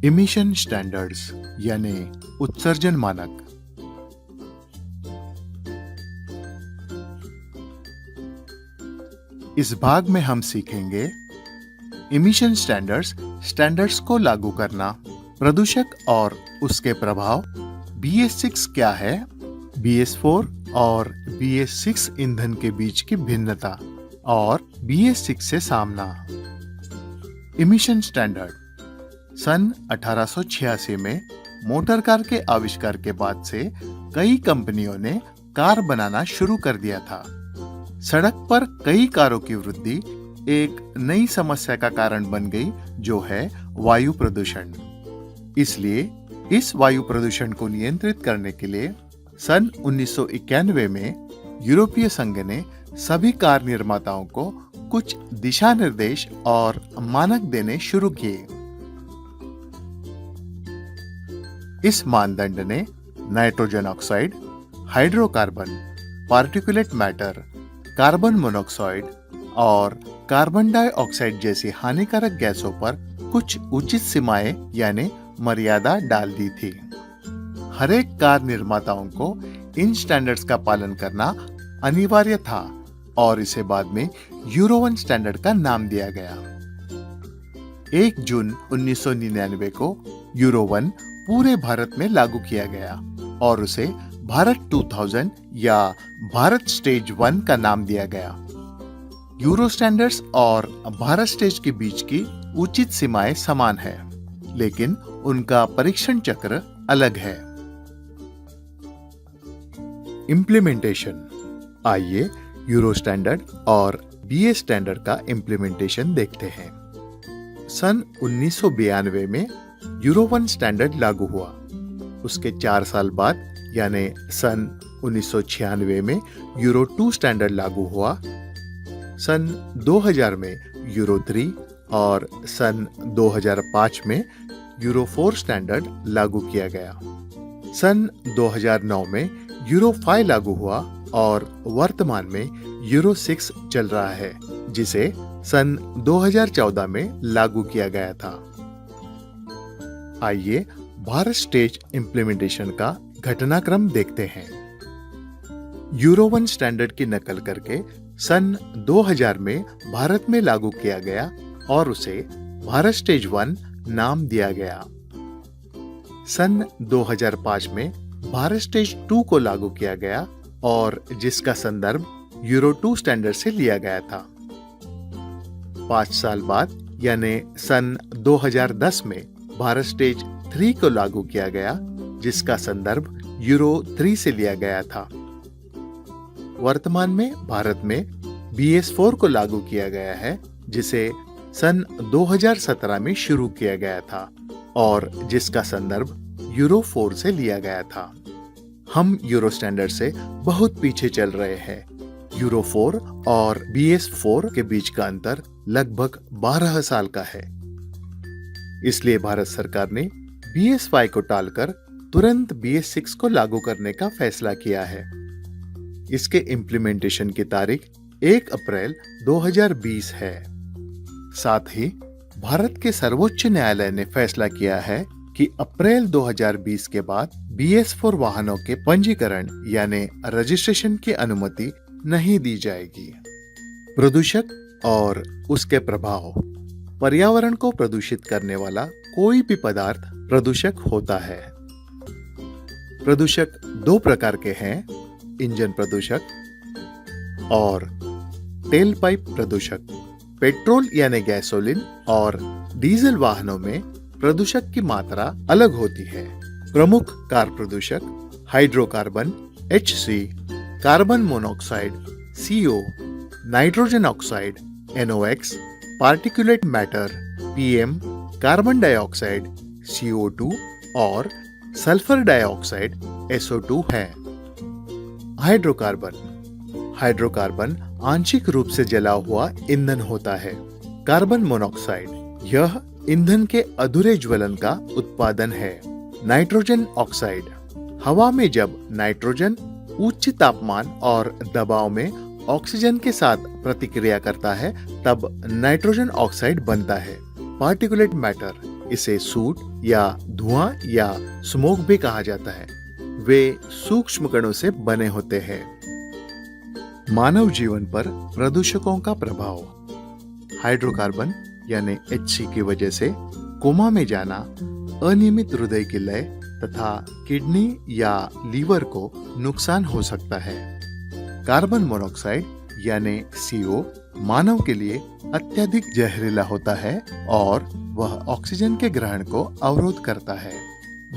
Emission standards यानी उत्सर्जन मानक। इस भाग में हम सीखेंगे इमिशन स्टैंडर्ड्स को लागू करना, प्रदूषक और उसके प्रभाव, BS6 क्या है, BS4 और BS6 ईंधन के बीच की भिन्नता और BS6 से सामना। इमिशन स्टैंडर्ड सन 1886 में मोटर कार के आविष्कार के बाद से कई कंपनियों ने कार बनाना शुरू कर दिया था। सड़क पर कई कारों की वृद्धि एक नई समस्या का कारण बन गई, जो है वायु प्रदूषण। इसलिए इस वायु प्रदूषण को नियंत्रित करने के लिए सन 1991 में यूरोपीय संघ ने सभी कार निर्माताओं को कुछ दिशा निर्देश और मानक देने शुरू किए। इस मानदंड ने nitrogen oxide, hydrocarbon, particulate matter, carbon monoxide और कार्बन डाइऑक्साइड जैसी हानिकारक गैसों पर कुछ उचित सीमाएं यानी मर्यादा डाल दी थी। हर एक कार निर्माताओं को इन स्टैंडर्ड्स का पालन करना अनिवार्य था और इसे बाद में यूरो 1 स्टैंडर्ड का नाम दिया गया। 1 जून 1999 को यूरो 1 पूरे भारत में लागू किया गया और उसे भारत 2000 या भारत स्टेज 1 का नाम दिया गया। यूरो स्टैंडर्ड्स और भारत स्टेज के बीच की उचित सीमाएं समान है, लेकिन उनका परीक्षण चक्र अलग है। इम्प्लीमेंटेशन। आइए यूरो स्टैंडर्ड और BS स्टैंडर्ड का इम्प्लीमेंटेशन देखते हैं। सन 1992 में यूरो 1 स्टैंडर्ड लागू हुआ। उसके 4 साल बाद यानी सन 1996 में यूरो 2 स्टैंडर्ड लागू हुआ। सन 2000 में यूरो 3 और सन 2005 में यूरो 4 स्टैंडर्ड लागू किया गया। सन 2009 में यूरो 5 लागू हुआ और वर्तमान में यूरो 6 चल रहा है, जिसे सन 2014 में लागू किया गया था। आइए भारत स्टेज इम्प्लीमेंटेशन का घटनाक्रम देखते हैं। यूरो 1 स्टैंडर्ड की नकल करके सन 2000 में भारत में लागू किया गया और उसे भारत स्टेज 1 नाम दिया गया। सन 2005 में भारत स्टेज 2 को लागू किया गया और जिसका संदर्भ यूरो 2 स्टैंडर्ड से लिया गया था। 5 साल बाद यानी सन 2010 में भारत स्टेज 3 को लागू किया गया, जिसका संदर्भ यूरो 3 से लिया गया था। वर्तमान में भारत में BS4 को लागू किया गया है, जिसे सन 2017 में शुरू किया गया था और जिसका संदर्भ यूरो 4 से लिया गया था। हम यूरो स्टैंडर्ड से बहुत पीछे चल रहे हैं। यूरो 4 और BS4 के बीच का अंतर लगभग 12 साल का है। इसलिए भारत सरकार ने BS5 को टालकर तुरंत BS6 को लागू करने का फैसला किया है। इसके इम्प्लीमेंटेशन की तारीख 1 अप्रैल 2020 है। साथ ही भारत के सर्वोच्च न्यायालय ने फैसला किया है कि अप्रैल 2020 के बाद BS4 वाहनों के पंजीकरण यानी रजिस्ट्रेशन की अनुमति नहीं दी जाएगी। प्रदूषक और उसके प्रभाव। पर्यावरण को प्रदूषित करने वाला कोई भी पदार्थ प्रदूषक होता है। प्रदूषक 2 प्रकार के हैं, इंजन प्रदूषक और टेल पाइप प्रदूषक। पेट्रोल यानी गैसोलीन और डीजल वाहनों में प्रदूषक की मात्रा अलग होती है। प्रमुख कार प्रदूषक hydrocarbon HC, carbon monoxide CO, nitrogen oxide NOx, particulate matter PM, carbon dioxide CO2 और सल्फर डाइऑक्साइड SO2 है। हाइड्रोकार्बन आंशिक रूप से जला हुआ ईंधन होता है। कार्बन मोनोऑक्साइड यह ईंधन के अधूरे ज्वलन का उत्पादन है। नाइट्रोजन ऑक्साइड हवा में जब नाइट्रोजन उच्च तापमान और दबाव में ऑक्सीजन के साथ प्रतिक्रिया करता है तब नाइट्रोजन ऑक्साइड बनता है। पार्टिकुलेट मैटर इसे सूट या धुआं या स्मोक भी कहा जाता है। वे सूक्ष्म कणों से बने होते हैं। मानव जीवन पर प्रदूषकों का प्रभाव। हाइड्रोकार्बन यानी HC की वजह से कोमा में जाना, अनियमित हृदय की लय तथा किडनी या लीवर को नुकसान हो सकता है। कार्बन मोनोऑक्साइड यानी CO मानव के लिए अत्यधिक जहरीला होता है और वह ऑक्सीजन के ग्रहण को अवरोध करता है।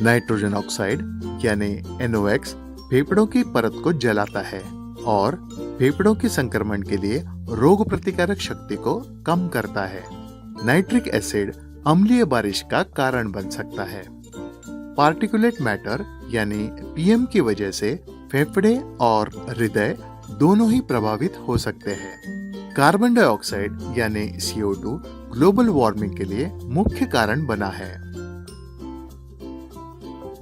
नाइट्रोजन ऑक्साइड यानी NOx फेफड़ों की परत को जलाता है और फेफड़ों के संक्रमण के लिए रोग प्रतिकारक शक्ति को कम करता है। नाइट्रिक एसिड अम्लीय बारिश का कारण बन सकता है। पार्टिकुलेट मैटर यानी PM की वजह से फेफड़े और हृदय दोनों ही प्रभावित हो सकते हैं। कार्बन डाइऑक्साइड यानी CO2 ग्लोबल वार्मिंग के लिए मुख्य कारण बना है।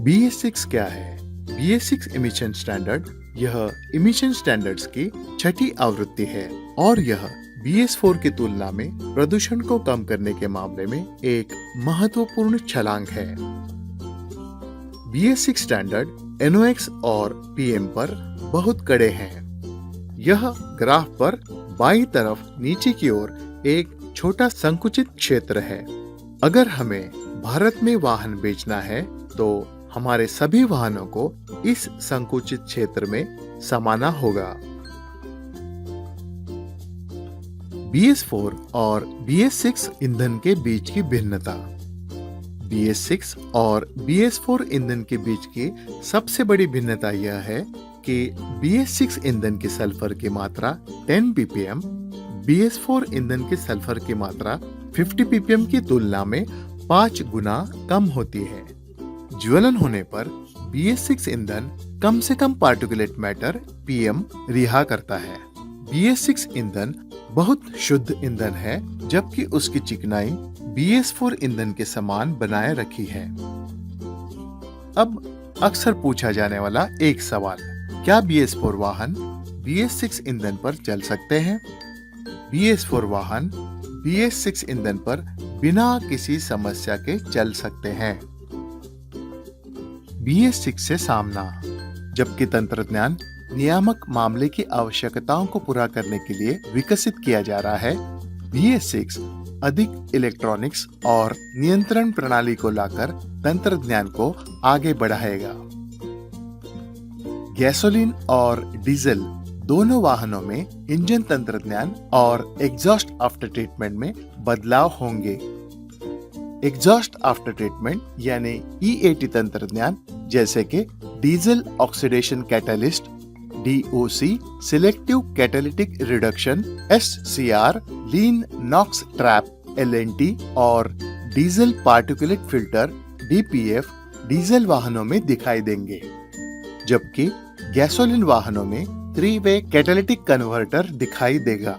BS6 क्या है? BS6 इमिशन स्टैंडर्ड यह इमिशन स्टैंडर्ड्स की छठी आवृत्ति है और यह BS4 की तुलना में प्रदूषण को कम करने के मामले में एक महत्वपूर्ण छलांग है। BS6 स्टैंडर्ड NOx और PM पर बहुत कड़े हैं। यह ग्राफ पर बाईं तरफ नीचे की ओर एक छोटा संकुचित क्षेत्र है। अगर हमें भारत में वाहन बेचना है तो हमारे सभी वाहनों को इस संकुचित क्षेत्र में समाना होगा। BS4 और BS6 ईंधन के बीच की भिन्नता। BS6 और BS4 ईंधन के बीच की सबसे बड़ी भिन्नता यह है कि BS6 ईंधन की सल्फर की मात्रा 10 ppm, BS4 ईंधन की सल्फर की मात्रा 50 ppm की तुलना में 5 गुना कम होती है। ज्वलन होने पर BS6 ईंधन कम से कम पार्टिकुलेट मैटर PM रिहा करता है। BS6 ईंधन बहुत शुद्ध ईंधन है जबकि उसकी चिकनाई BS4 ईंधन के समान बनाए रखी है। अब अक्सर पूछा जाने वाला एक सवाल, क्या BS4 वाहन BS6 ईंधन पर चल सकते हैं? BS4 वाहन BS6 ईंधन पर बिना किसी समस्या के चल सकते हैं। BS6 से सामना। जबकि तंत्रज्ञान नियामक मामले की आवश्यकताओं को पूरा करने के लिए विकसित किया जा रहा है, BS6 अधिक इलेक्ट्रॉनिक्स और नियंत्रण प्रणाली को लाकर तंत्रज्ञान को आगे बढ़ाएगा। गैसोलीन और डीजल दोनों वाहनों में इंजन तंत्रज्ञान और एग्जॉस्ट आफ्टर ट्रीटमेंट में बदलाव होंगे। एग्जॉस्ट आफ्टर ट्रीटमेंट यानी EAT तंत्रज्ञान जैसे कि diesel oxidation catalyst DOC, selective catalytic reduction SCR, लीन नॉक्स ट्रैप LNT और diesel particulate filter DPF diesel वाहनों में दिखाई देंगे, जबकि गैसोलीन वाहनों में 3-वे कैटालिटिक कन्वर्टर दिखाई देगा।